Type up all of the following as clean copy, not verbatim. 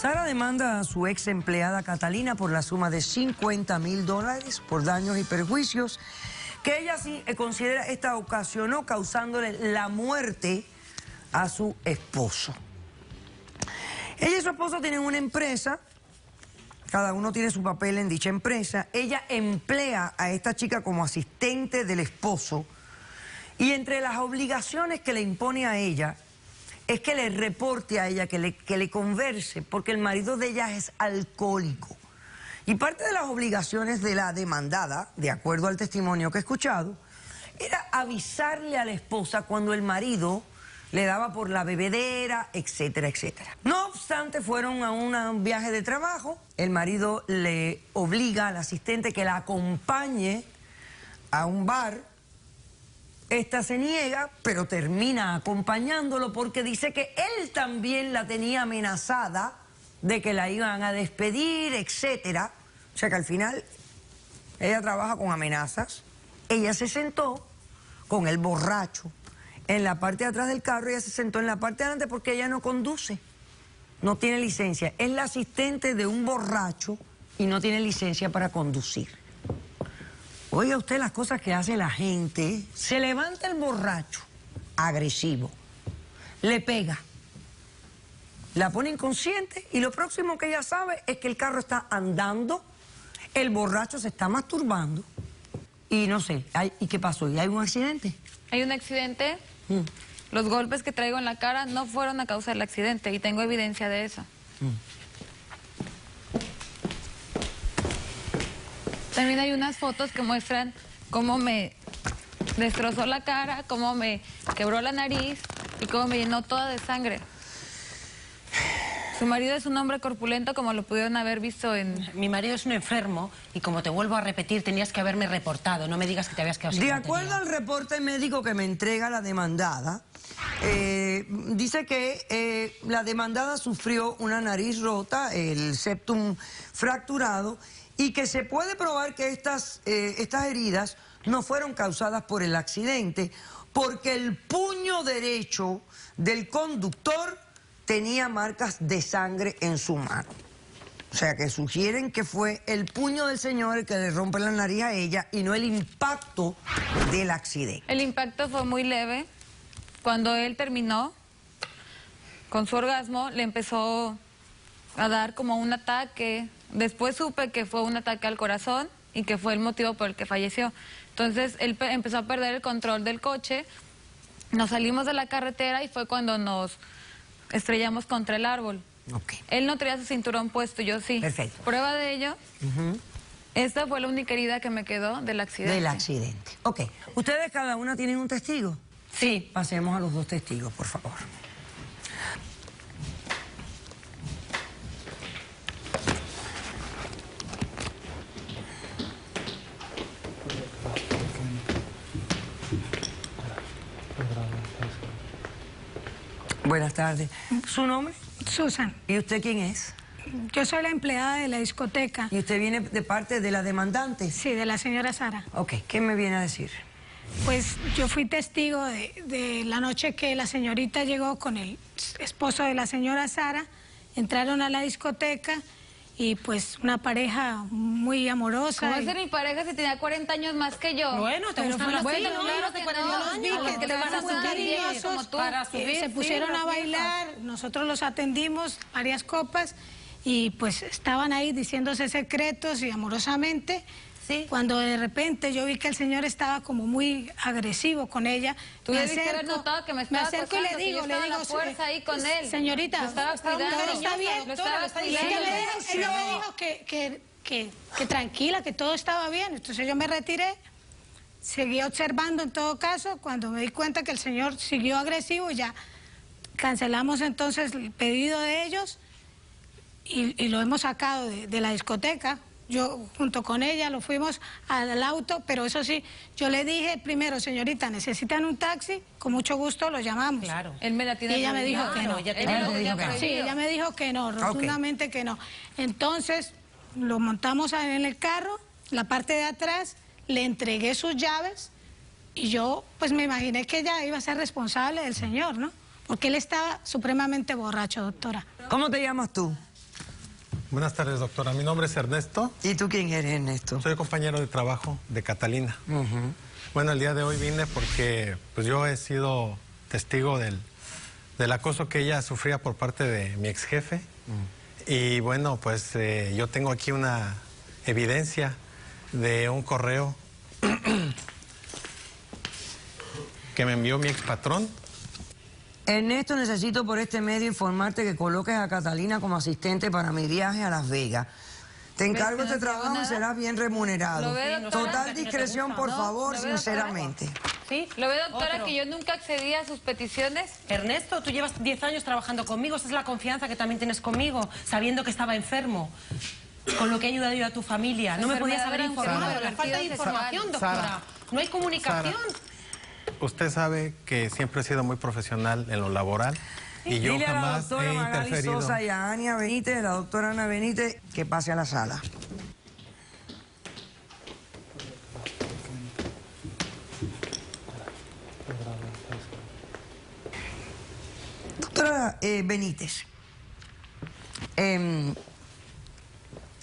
Sara demanda a su ex empleada Catalina por la suma de $50.000 por daños y perjuicios que ella sí considera esta ocasionó causándole la muerte a su esposo. Ella y su esposo tienen una empresa, cada uno tiene su papel en dicha empresa. Ella emplea a esta chica como asistente del esposo y entre las obligaciones que le impone a ella es que le reporte a ella, que le converse, porque el marido de ella es alcohólico. Y parte de las obligaciones de la demandada, de acuerdo al testimonio que he escuchado, era avisarle a la esposa cuando el marido le daba por la bebedera, etcétera, etcétera. No obstante, fueron a un viaje de trabajo, el marido le obliga al asistente que la acompañe a un bar. Esta se niega, pero termina acompañándolo porque dice que él también la tenía amenazada de que la iban a despedir, etcétera. O sea que al final ella trabaja con amenazas. Ella se sentó con el borracho en la parte de atrás del carro, ella se sentó en la parte de adelante porque ella no conduce, no tiene licencia. Es la asistente de un borracho y no tiene licencia para conducir. Oiga usted las cosas que hace la gente. Se levanta el borracho, agresivo, le pega, la pone inconsciente y lo próximo que ella sabe es que el carro está andando, el borracho se está masturbando y no sé, ¿y qué pasó? ¿Y hay un accidente? Hay un accidente. Los golpes que traigo en la cara no fueron a causa del accidente y tengo evidencia de eso. También hay unas fotos que muestran cómo me destrozó la cara, cómo me quebró la nariz y cómo me llenó toda de sangre. Su marido es un hombre corpulento, como lo pudieron haber visto en... Mi marido es un enfermo y como te vuelvo a repetir, tenías que haberme reportado. No me digas que te habías quedado sin De batería. acuerdo al reporte médico que me entrega la demandada, dice que la demandada sufrió una nariz rota, el septum fracturado, y que se puede probar que estas heridas no fueron causadas por el accidente, porque el puño derecho del conductor tenía marcas de sangre en su mano. O sea, que sugieren que fue el puño del señor el que le rompe la nariz a ella y no el impacto del accidente. El impacto fue muy leve. Cuando él terminó con su orgasmo, le empezó a dar como un ataque. Después supe que fue un ataque al corazón y que fue el motivo por el que falleció. Entonces, él empezó a perder el control del coche. Nos salimos de la carretera y fue cuando nos estrellamos contra el árbol. Okay. Él no traía su cinturón puesto, yo sí. Perfecto. Prueba de ello, esta fue la única herida que me quedó del accidente. Del accidente. Ok. ¿Ustedes cada una tienen un testigo? Sí. Pasemos a los dos testigos, por favor. Buenas tardes. ¿Su nombre? Susan. ¿Y usted quién es? Yo soy la empleada de la discoteca. ¿Y usted viene de parte de la demandante? Sí, de la señora Sara. Ok, ¿qué me viene a decir? Pues yo fui testigo de la noche que la señorita llegó con el esposo de la señora Sara, entraron a la discoteca y pues una pareja muy amorosa. ¿Cómo va a ser mi pareja si tenía 40 años más que yo? Bueno, te gustan los bueno, tíos, claro de que 42 no, años, a los que le van a muy gustar cariñosos, como tú. Para subir, se pusieron a bailar, nosotros los atendimos, varias copas, y pues estaban ahí diciéndose secretos y amorosamente. Sí. Cuando de repente yo vi que el señor estaba como muy agresivo con ella, Tú debiste haber notado que me estaba acerco y le acosando, digo, que yo estaba a la fuerza ahí con él. Señorita, lo estaba cuidando, todo está bien, lo estaba ella cuidando. me dijo que tranquila, que todo estaba bien. Entonces yo me retiré, seguí observando en todo caso. Cuando me di cuenta que el señor siguió agresivo, ya cancelamos entonces el pedido de ellos y lo hemos sacado de la discoteca. Yo junto con ella lo fuimos al auto, pero eso sí, yo le dije primero, señorita, ¿necesitan un taxi? Con mucho gusto lo llamamos. Claro. Él me la tiene Y ella me dijo que no. Sí, ella me dijo que no, rotundamente que no. Entonces, lo montamos en el carro, la parte de atrás, le entregué sus llaves y yo pues me imaginé que ella iba a ser responsable del señor, ¿no? Porque él estaba supremamente borracho, doctora. ¿Cómo te llamas tú? Buenas tardes, doctora. Mi nombre es Ernesto. ¿Y tú quién eres, Ernesto? Soy compañero de trabajo de Catalina. Bueno, el día de hoy vine porque pues, yo he sido testigo del acoso que ella sufría por parte de mi ex jefe. Y bueno, pues yo tengo aquí una evidencia de un correo que me envió mi ex patrón. Ernesto, necesito por este medio informarte que coloques a Catalina como asistente para mi viaje a Las Vegas. Te encargo este trabajo y serás bien remunerado. ¿Lo ve, doctora? Total discreción, por favor, ¿Lo ve, sinceramente. ¿Sí? ¿Lo ve, doctora, Otro. que yo nunca accedí a sus peticiones? Ernesto, tú llevas 10 años trabajando conmigo, esa es la confianza que también tienes conmigo, sabiendo que estaba enfermo, con lo que he ayudado yo a tu familia. No me podías haber informado, la falta de información, doctora. Sara. No hay comunicación. Usted sabe que siempre he sido muy profesional en lo laboral y yo Dile a la jamás doctora he Magali interferido. Sosa y a Ania Benítez, la doctora Ana Benítez, que pase a la sala. Doctora Benítez,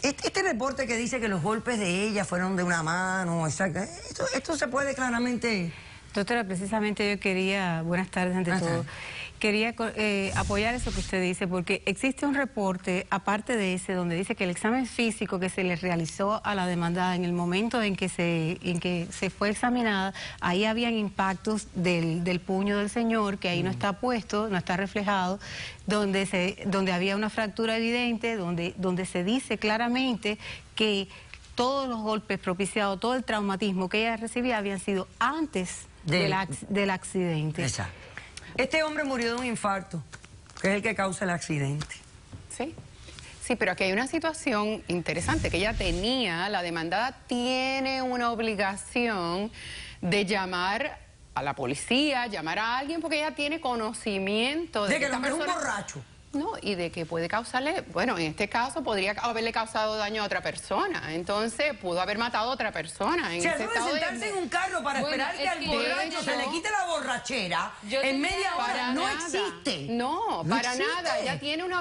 este reporte que dice que los golpes de ella fueron de una mano, esto se puede claramente... Doctora, precisamente yo quería, buenas tardes ante todo, quería apoyar eso que usted dice, porque existe un reporte, aparte de ese, donde dice que el examen físico que se le realizó a la demandada en el momento en que se fue examinada, ahí habían impactos del puño del señor, que ahí no está puesto, no está reflejado, donde había una fractura evidente, donde se dice claramente que todos los golpes propiciados, todo el traumatismo que ella recibía habían sido antes del accidente. Exacto. Este hombre murió de un infarto, que es el que causa el accidente. Sí, sí, pero aquí hay una situación interesante, que ella tenía, la demandada tiene una obligación de llamar a la policía, llamar a alguien, porque ella tiene conocimiento De que el esta hombre es un persona... borracho. No, y de que puede causarle, bueno, en este caso podría haberle causado daño a otra persona, entonces pudo haber matado a otra persona. En Si ese eso de estado sentarse en un carro para Bueno, esperar que es al que borracho de se le hecho, quite la borrachera, yo en tenía- media hora Para no nada. existe. No, No para existe. nada. Ella tiene una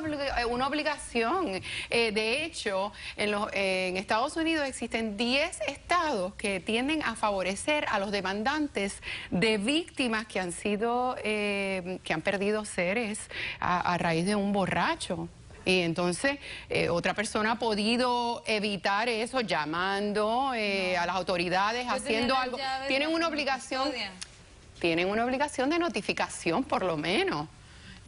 obligación. De hecho, en Estados Unidos existen 10 estados que tienden a favorecer a los demandantes de víctimas que han sido, que han perdido seres a raíz de un borracho. Y entonces otra persona ha podido evitar eso llamando a las autoridades, Yo tenía haciendo las algo. llaves Tienen bajo una mi obligación. custodia. Tienen una obligación de notificación, por lo menos.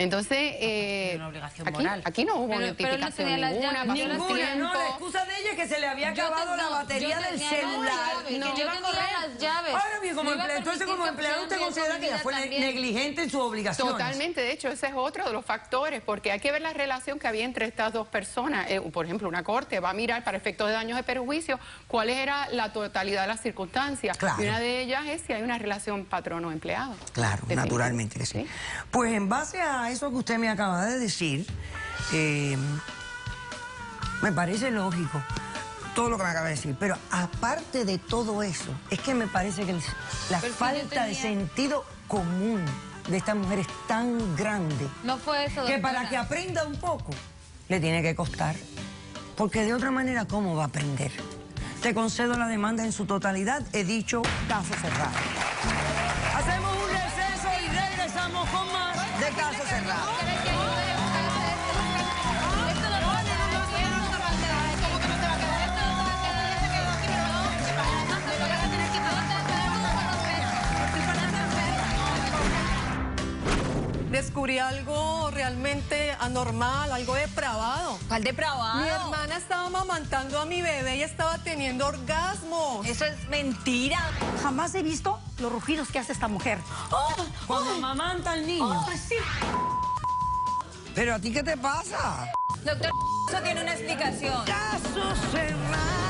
Entonces, Una obligación moral. aquí no hubo Pero él no notificación tenía las ninguna, llaves, pasó yo el las Ninguna, no, la tiempo. excusa de ella es que se le había acabado la batería del celular. Yo tenía las llaves. Ahora bien, como No iba a entonces como permitir que empleado usted pusieran considera que ella riesgo fue mi vida también. negligente en sus obligaciones. Totalmente, de hecho, ese es otro de los factores, porque hay que ver la relación que había entre estas dos personas. Por ejemplo, una corte va a mirar para efectos de daños de perjuicio cuál era la totalidad de las circunstancias. Claro. Y una de ellas es si hay una relación patrono-empleado. Claro, Definitivo. naturalmente que sí. Pues en base a eso que usted me acaba de decir, me parece lógico todo lo que me acaba de decir, pero aparte de todo eso, es que me parece que la Pero si falta de yo tenía- sentido común de esta mujer es tan grande No fue eso, que doctora. para que aprenda un poco le tiene que costar, porque de otra manera, ¿cómo va a aprender? Te concedo la demanda en su totalidad, he dicho caso cerrado. Hacemos un receso y regresamos con más de caso cerrado. Descubrí algo realmente anormal, algo depravado. ¿Cuál depravado? Mi hermana estaba amamantando a mi bebé y estaba teniendo orgasmos. Eso es mentira. Jamás he visto los rugidos que hace esta mujer. Cuando amamanta al niño. Sí. ¿Pero a ti qué te pasa? Doctor, eso tiene una explicación. Caso cerrado.